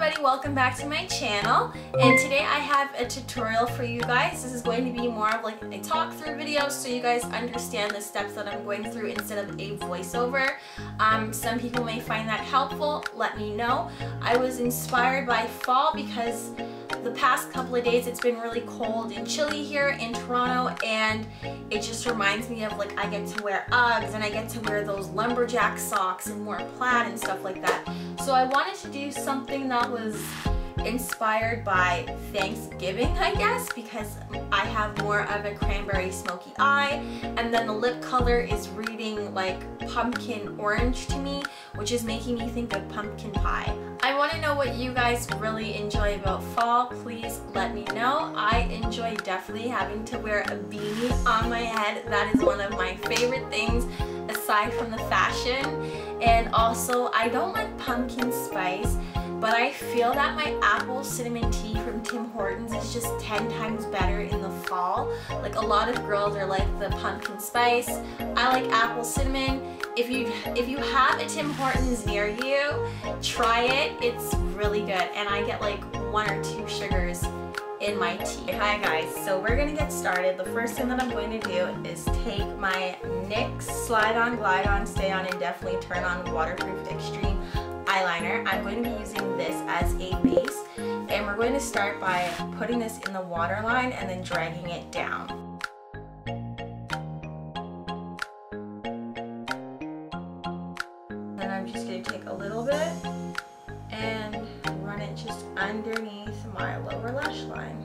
everybody, welcome back to my channel, and today I have a tutorial for you guys. This is going to be more of like a talk through video so you guys understand the steps that I'm going through instead of a voiceover. Some people may find that helpful. Let me know. I was inspired by fall because the past couple of days it's been really cold and chilly here in Toronto, and it just reminds me of like I get to wear Uggs and I get to wear those lumberjack socks and more plaid and stuff like that. So I wanted to do something that was inspired by Thanksgiving, I guess, because I have more of a cranberry smoky eye, and then the lip color is reading like pumpkin orange to me, which is making me think of pumpkin pie. I want to know what you guys really enjoy about fall. Please let me know. I enjoy definitely having to wear a beanie on my head. That is one of my favorite things aside from the fashion. And also, I don't like pumpkin spice, but I feel that my apple cinnamon tea from Tim Hortons is just 10 times better in the fall. Like, a lot of girls are like the pumpkin spice. I like apple cinnamon. If you have a Tim Hortons near you, try it. It's really good, and I get like 1 or 2 sugars in my tea. Hi guys, so we're gonna get started. The first thing that I'm going to do is take my NYX Slide On, Glide On, Stay On, and Definitely Turn On Waterproof Extreme eyeliner. I'm going to be using this as a base, and we're going to start by putting this in the waterline and then dragging it down. Then I'm just going to take a little bit and run it just underneath my lower lash line.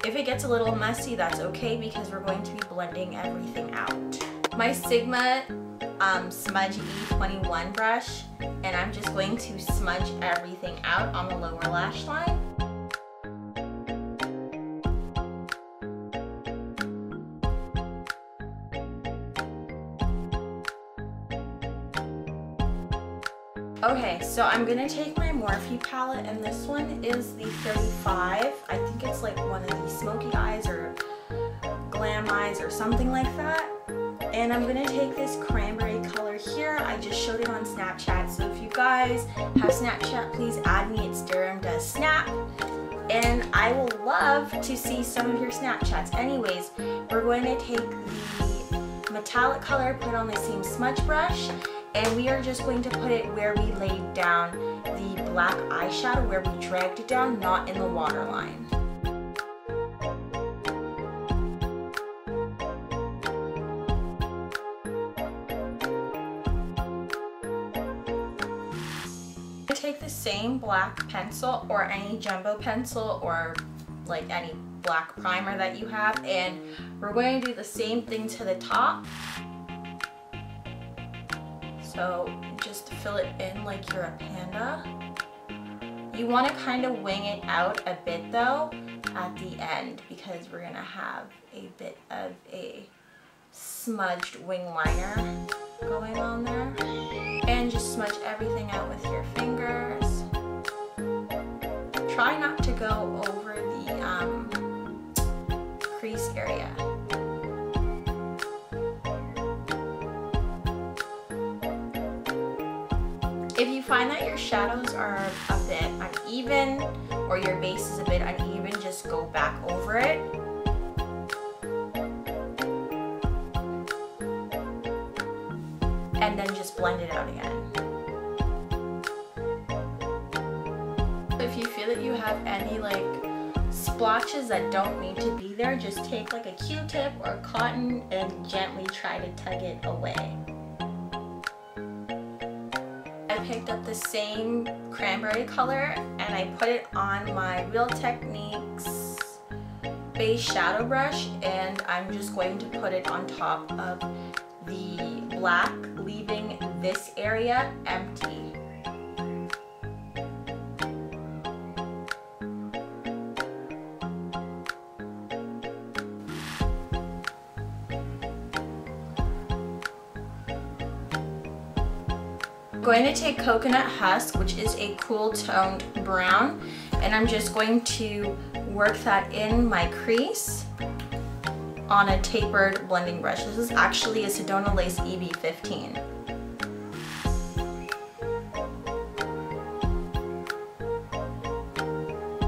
If it gets a little messy, that's okay because we're going to be blending everything out. My Sigma Smudge E21 brush, and I'm just going to smudge everything out on the lower lash line. Okay, so I'm gonna take my Morphe palette, and this one is the 35. I think it's like one of these smoky eyes or glam eyes or something like that. And I'm gonna take this cranberry color here. I just showed it on Snapchat, so if you guys have Snapchat, please add me. It's durhamdoessnap, and I will love to see some of your Snapchats. Anyways, we're going to take the metallic color, put on the same smudge brush, and we are just going to put it where we laid down the black eyeshadow, where we dragged it down, not in the waterline. I take the same black pencil or any jumbo pencil or like any black primer that you have, and we're going to do the same thing to the top. So just fill it in like you're a panda. You want to kind of wing it out a bit though at the end, because we're going to have a bit of a smudged wing liner going on there. And just smudge everything out with your fingers. Try not to go over the crease area. If you find that your shadows are a bit uneven or your base is a bit uneven, just go back over it. And then just blend it out again. If you feel that you have any like splotches that don't need to be there, just take like a Q-tip or cotton and gently try to tug it away. I picked up the same cranberry color and I put it on my Real Techniques base shadow brush, and I'm just going to put it on top of the black, leaving this area empty. I'm going to take Coconut Husk, which is a cool toned brown, and I'm just going to work that in my crease. on a tapered blending brush. This is actually a Sedona Lace EB15.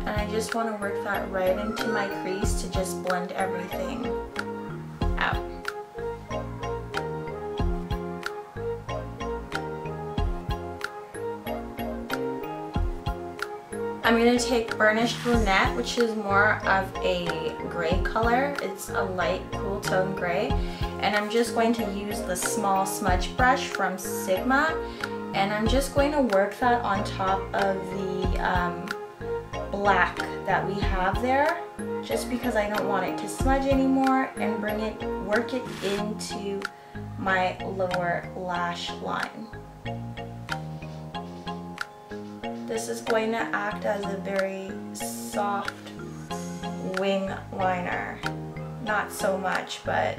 And I just want to work that right into my crease to just blend everything out. I'm going to take Burnished Brunette, which is more of a gray color. It's a light, cool tone gray. And I'm just going to use the small smudge brush from Sigma. And I'm just going to work that on top of the black that we have there. Just because I don't want it to smudge anymore, and work it into my lower lash line. This is going to act as a very soft wing liner. Not so much, but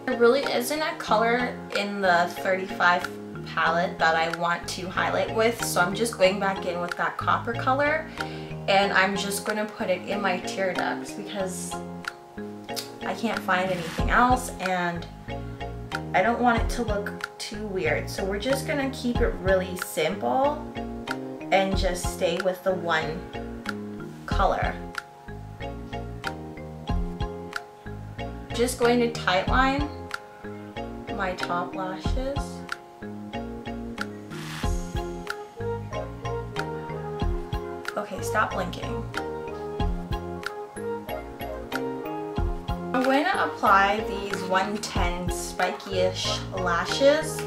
there really isn't a color in the 35 palette that I want to highlight with, so I'm just going back in with that copper color, and I'm just going to put it in my tear ducts because I can't find anything else, and I don't want it to look too weird. So we're just gonna keep it really simple and just stay with the one color. Just going to tightline my top lashes. Okay, stop blinking. I'm going to apply these 110 spiky-ish lashes,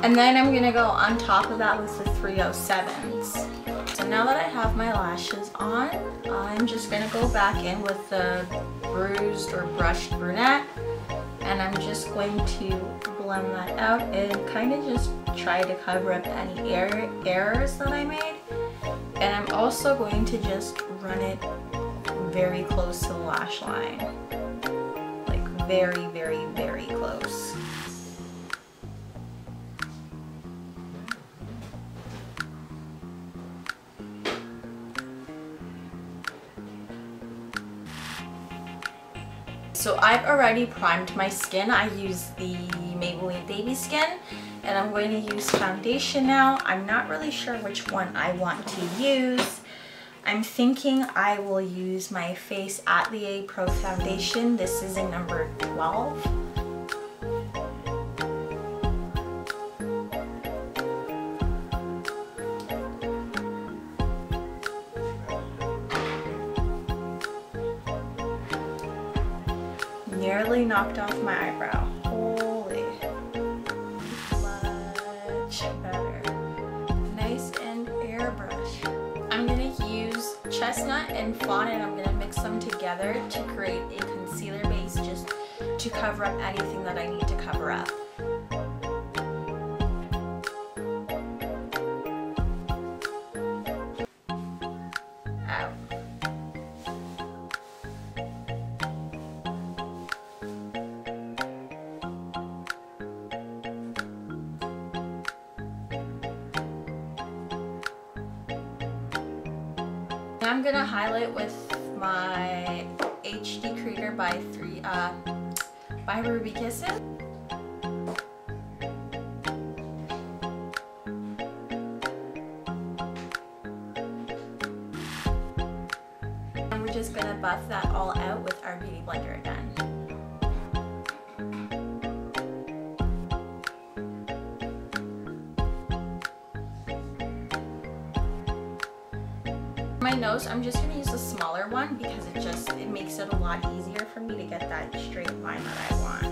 and then I'm going to go on top of that with the 307s. So now that I have my lashes on, I'm just going to go back in with the bruised or brushed brunette, and I'm just going to blend that out and kind of just try to cover up any errors that I made. And I'm also going to just run it very close to the lash line. Very, very, very close. So I've already primed my skin. I use the Maybelline Baby Skin, and I'm going to use foundation now. I'm not really sure which one I want to use. I'm thinking I will use my Face Atelier Pro Foundation. This is in number 12. Nearly knocked off my eyebrow. Holy. Much better. Nice and airbrush. I'm going to use chestnut and fawn, and I'm going to mix them together to create a concealer base just to cover up anything that I need to cover up. Ow. I'm gonna highlight with my HD Creator by Ruby Kisses. And we're just gonna buff that all out with our Beauty Blender again. My nose, I'm just going to use the smaller one because it makes it a lot easier for me to get that straight line that I want.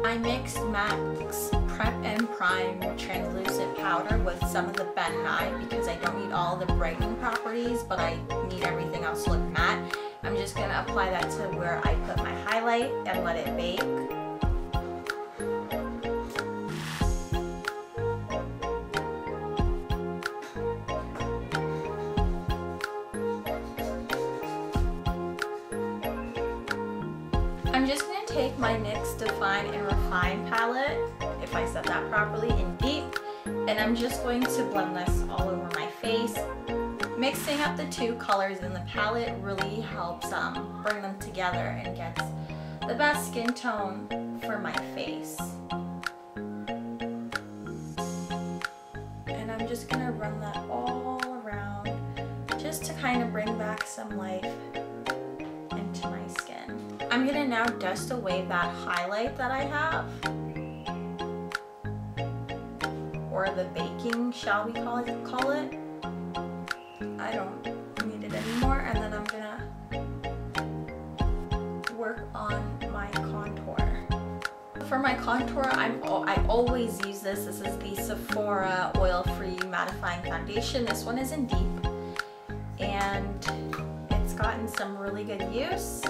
I mixed MAC's Prep and Prime translucent powder with some of the Ben Nye because I don't need all the brightening properties, but I need everything else to look matte. I'm just going to apply that to where I put my highlight and let it bake. I'm just going to take my NYX Define and Refine palette, if I said that properly, in Deep, and I'm just going to blend this all over my face. Mixing up the two colors in the palette really helps bring them together and gets the best skin tone for my face. And I'm just gonna run that all around just to kind of bring back some life into my skin. I'm gonna now dust away that highlight that I have, or the baking, shall we call it? I don't need it anymore, and then I'm gonna work on my contour. For my contour, I always use this. This is the Sephora oil-free mattifying foundation. This one is in deep, and it's gotten some really good use.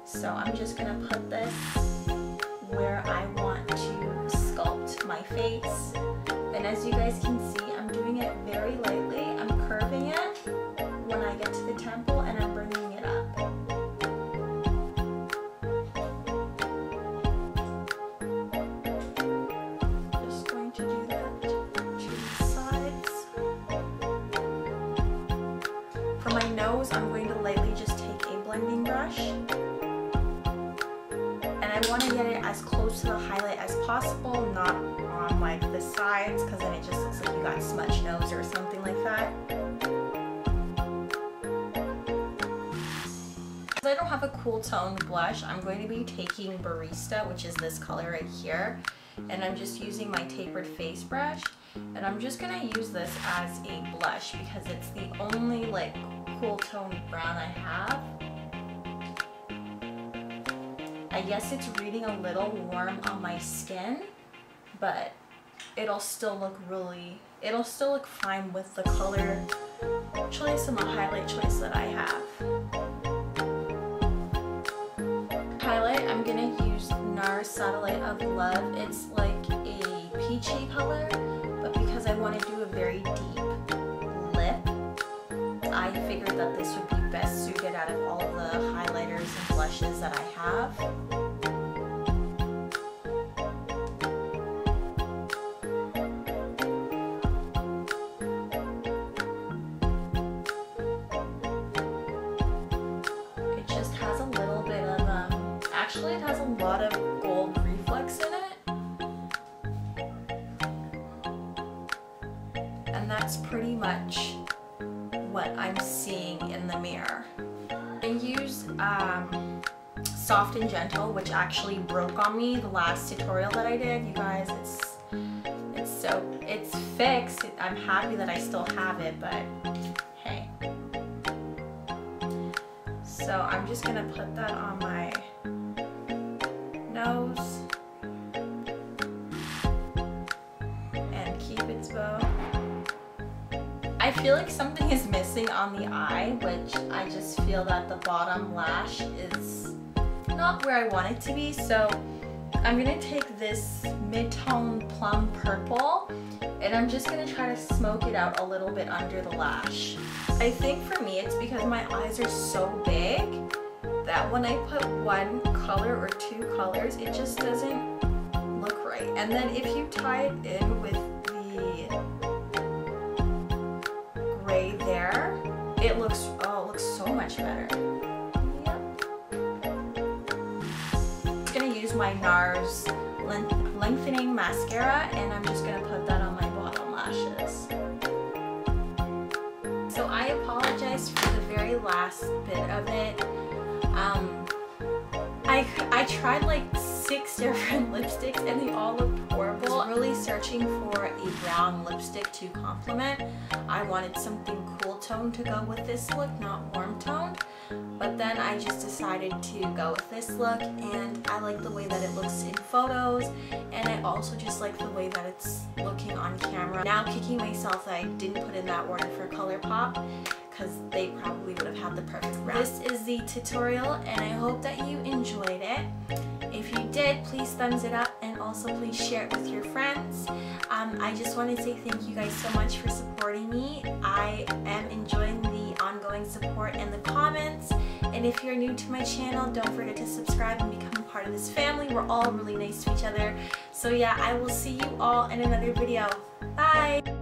So I'm just gonna put this where I want to sculpt my face. And as you guys can see, I'm doing it very lightly. I'm curving it when I get to the temple, and I'm bringing it up. Just going to do that to the sides. For my nose, I'm going to lightly just take a blending brush. And I want to get it as close to the highlight as possible, not on like the sides, because then it just looks like you got smudged nose or something like that. Because I don't have a cool tone blush, I'm going to be taking Barista, which is this color right here, and I'm just using my tapered face brush, and I'm just going to use this as a blush because it's the only like cool tone brown I have. I guess it's reading a little warm on my skin, but it'll still look fine with the color choice and the highlight choice that I have. Highlight, I'm gonna use NARS Satellite of Love. It's like a peachy color, but because I want to do a very deep lip, I figured that this would be best suited out of all of the highlighters and blushes that I have. It just has a little bit of, actually it has a lot of gold reflex in it. And that's pretty much what I'm seeing in the mirror. I used Soft and Gentle, which actually broke on me the last tutorial that I did. You guys, it's fixed. I'm happy that I still have it, but hey. So I'm just gonna put that on my nose and keep its bow. I feel like something is missing on the eye, which I just feel that the bottom lash is not where I want it to be. So I'm gonna take this mid-tone plum purple and I'm just gonna try to smoke it out a little bit under the lash. I think for me it's because my eyes are so big that when I put one color or two colors, it just doesn't look right. And then if you tie it in with the gray there, it looks so much better. Yep. I'm gonna use my NARS lengthening mascara, and I'm just gonna put that on my bottom lashes. So I apologize for the very last bit of it. I tried like 6 different lipsticks and they all looked horrible. I was really searching for a brown lipstick to complement. I wanted something cool toned to go with this look, not warm toned. But then I just decided to go with this look, and I like the way that it looks in photos, and I also just like the way that it's looking on camera. Now kicking myself that I didn't put in that order for ColourPop, because they probably would have had the perfect round. This is the tutorial, and I hope that you enjoyed it. If you did, please thumbs it up, and also please share it with your friends. I just want to say thank you guys so much for supporting me. I am enjoying the ongoing support and the comments. And if you're new to my channel, don't forget to subscribe and become a part of this family. We're all really nice to each other. So yeah, I will see you all in another video. Bye!